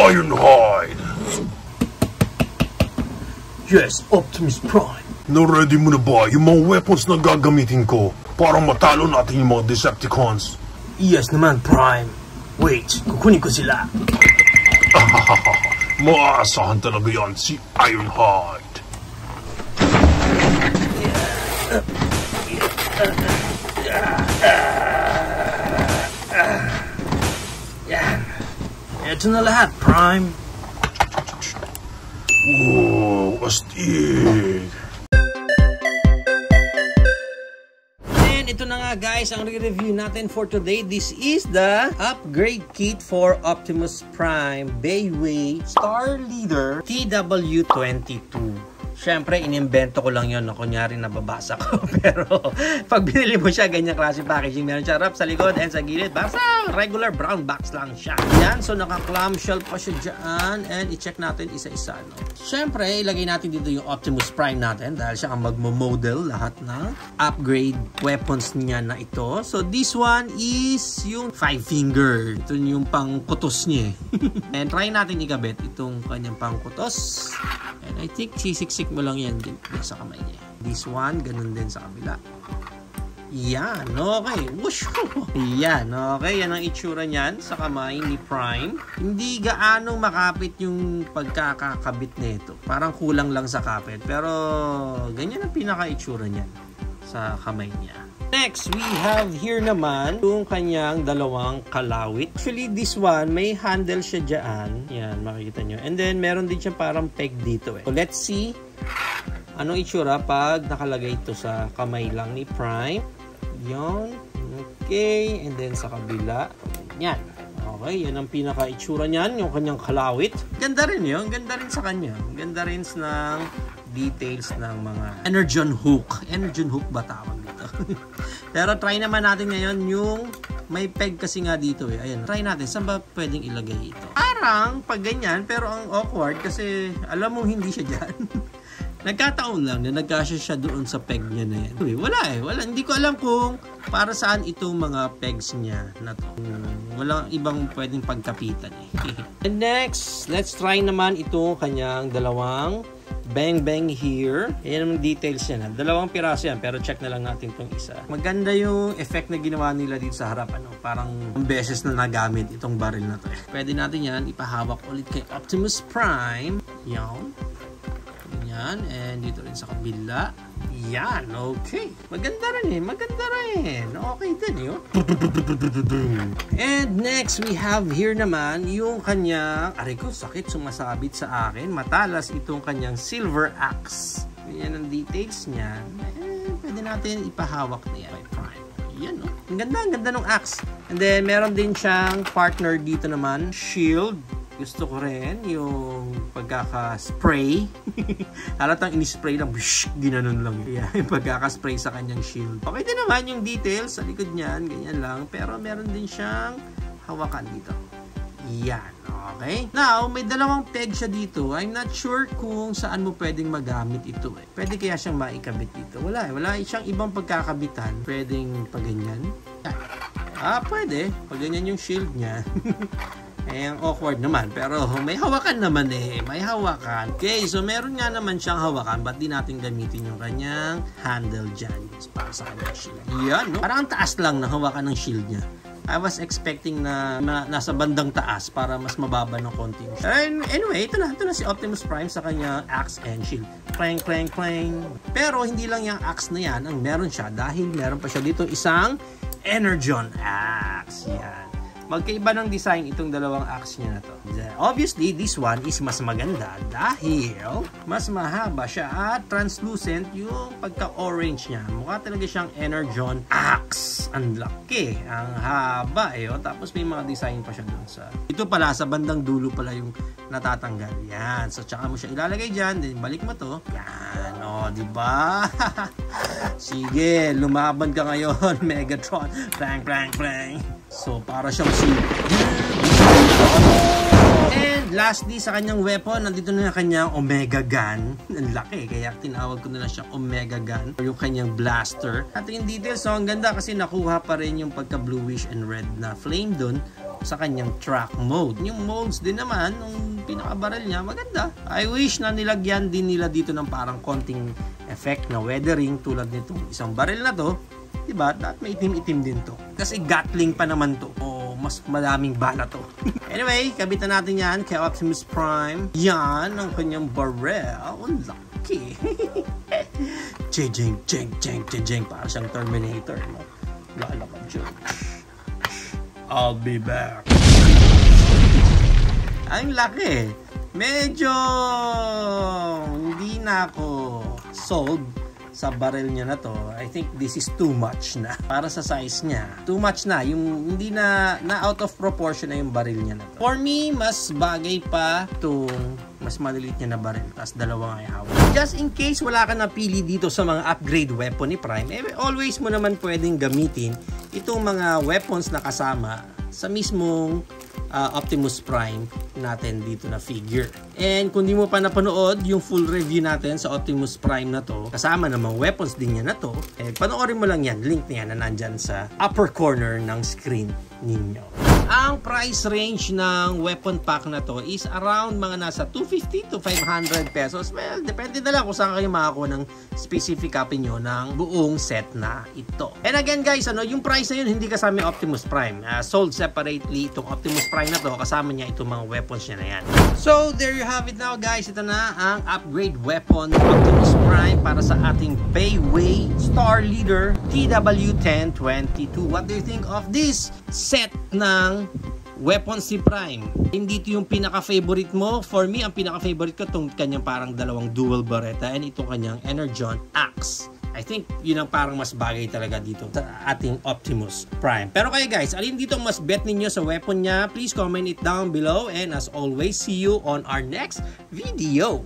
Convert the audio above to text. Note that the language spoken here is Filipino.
Ironhide! Yes, Optimus Prime. Na-ready mo na ba yung mga weapons na gagamitin ko para matalo natin yung mga Decepticons? Yes naman, Prime. Wait, kukunin ko sila. Maasahan talaga yan si Ironhide. Yan. Ito na lahat, Prime. Wow, astig. And ito na nga guys, ang review natin for today. This is the upgrade kit for Optimus Prime Bayway Star Leader TW22. Siyempre, inimbento ko lang yun, no? Kunyari nababasa ko. Pero, pag binili mo siya, ganyang klase packaging. Meron siya wrap sa likod and sa gilid. Basta, regular brown box lang siya. Yan, so naka-clamshell pa siya dyan. And i-check natin isa-isa, no? Siyempre, ilagay natin dito yung Optimus Prime natin dahil siya ang magmo-model lahat ng upgrade weapons niya na ito. So, this one is yung 5-finger. Ito yung pang-kutos niya. And try natin ikabit itong kanyang pang-kutos. And I think sisiksik mo lang yan din sa kamay niya. This one, ganun din sa kabila. Yan, okay. Whoosh! Yan, okay. Yan ang itsura niyan sa kamay ni Prime. Hindi gaano makapit yung pagkakakabit nito. Parang kulang lang sa kapit. Pero, ganyan ang pinaka-itsura niyan sa kamay niya. Next, we have here naman yung kanyang dalawang kalawit. Actually, this one, may handle siya dyan. Yan, makikita nyo. And then, meron din siya parang peg dito eh. So, let's see anong itsura pag nakalagay ito sa kamay lang ni Prime. Yan. Okay. And then, sa kabila. Yan. Okay, yan ang pinaka-itsura niyan, yung kanyang kalawit. Ganda rin yun. Ganda rin sa kanya. Ganda rin ng details ng mga Energon hook. Energon hook ba tawag dito? Pero try naman natin ngayon yung may peg kasi nga dito eh. Ayan, try natin. Saan ba pwedeng ilagay ito? Parang pag ganyan, pero ang awkward kasi alam mo hindi siya dyan. Nagkataon lang na nagkasya siya doon sa peg niya na yan. Wala eh. Wala. Hindi ko alam kung para saan itong mga pegs niya na to. Walang ibang pwedeng pagkapitan eh. And next, let's try naman itong kanyang dalawang bang bang here. Ayan ang details yan. Dalawang piraso yan, pero check na lang natin itong isa. Maganda yung effect na ginawa nila dito sa harap. Ano? Parang ang beses na nagamit itong baril na to. Pwede natin yan ipahawak ulit kay Optimus Prime. Yan. Yan. And dito rin sa kabila. Yan. Okay. Maganda rin eh. Maganda rin. Okay din yun. And next, we have here naman yung kanyang, aray ko, sakit, sumasabit sa akin. Matalas itong kanyang silver axe. Yan ang details niyan. Pwede natin ipahawak na yan. Yan, no? Ang ganda ng axe. And then, meron din siyang partner dito naman, shield. Gusto ko rin yung pagkaka-spray. Halatang in-spray lang. Bish, ginanon lang. Yeah, yung pagkaka-spray sa kanyang shield. Okay din naman yung details sa likod niyan. Ganyan lang. Pero meron din siyang hawakan dito. Yan. Okay? Now, may dalawang peg siya dito. I'm not sure kung saan mo pwedeng magamit ito. Eh. Pwede kaya siyang maikabit dito. Wala eh. Wala siyang ibang pagkakabitan. Pwedeng paganyan. Pwede. Paganyan yung shield niya. Eh, ang awkward naman. Pero may hawakan naman eh. May hawakan. Okay, so meron nga naman siyang hawakan. Ba't di natin gamitin yung kanyang handle dyan? Para sa kanyang shield. Yan, no? Parang ang taas lang na hawakan ng shield niya. I was expecting na nasa bandang taas para mas mababa ng konti. And anyway, ito na si Optimus Prime sa kanyang axe and shield. Clang, clang, clang. Pero hindi lang yung axe na yan ang meron siya dahil meron pa siya dito isang Energon axe. Yan. Magkaiba ng design itong dalawang axe niya na to. Obviously, this one is mas maganda dahil mas mahaba siya at translucent yung pagka-orange niya. Mukha talaga siyang Energon axe. Ang laki. Ang haba eh. Tapos may mga design pa siya dun sa... Ito pala, sa bandang dulo pala yung natatanggal. Yan. So, tsaka mo siya ilalagay dyan. Then, balik mo to. Yan. O, diba? Sige, lumaban ka ngayon, Megatron. Clang, clang, clang. So, para siyang si... And lastly, sa kanyang weapon, nandito na yung kanyang Omega Gun. Ang laki, kaya tinawag ko na lang siya Omega Gun. Or yung kanyang blaster. At yung details, so ang ganda kasi nakuha pa rin yung pagka bluish and red na flame dun. sa kanyang track mode. Yung modes din naman, nung pinaka-barrel niya, maganda. I wish na nilagyan din nila dito ng parang konting effect na weathering tulad nitong isang barrel na to. Diba? Dapat may itim-itim din to. Kasi Gatling pa naman to. O mas madaming bala to. Anyway, kabitan natin yan kay Optimus Prime. Yan ang kanyang barrel. Ang laki. Jeng, jeng, jeng, jeng, jeng. Para siyang Terminator. No? Lalakad siya. I'll be back. Ang laki. Medyo hindi na ako sold sa barrel niya na to. I think this is too much na. Para sa size niya. Too much na. Yung hindi na out of proportion na yung barrel niya na to. For me, mas bagay pa itong mas malilit niya na barrel. Tapos dalawa nga hawak. Just in case wala ka napili dito sa mga upgrade weapon ni Prime, always mo naman pwedeng gamitin itong mga weapons na kasama sa mismong Optimus Prime natin dito na figure. And kung di mo pa napanood yung full review natin sa Optimus Prime na to, kasama namang weapons din niya na to, panoorin mo lang yan. Link niya na nandyan sa upper corner ng screen ninyo. Ang price range ng weapon pack na to is around mga nasa 250 to 500 pesos. Well, depende na lang kung saan kayo makakuha ng specific copy nyo ng buong set na ito. And again guys, yung price na yun hindi kasama yung Optimus Prime. Sold separately itong Optimus Prime na to, kasama niya itong mga weapons niya na yan. So, there you have it now guys. Ito na ang upgrade weapon ng Optimus Prime para sa ating Bayway Star Leader TW1022. What do you think of this set ng weapons si Prime? Hindi ito yung pinaka-favorite mo. For me, ang pinaka-favorite ko itong kanyang parang dalawang dual Beretta and itong kanyang Energon Axe. I think yun ang parang mas bagay talaga dito sa ating Optimus Prime. Pero kayo guys, alin dito ang mas bet ninyo sa weapon niya? Please comment it down below, and as always, see you on our next video.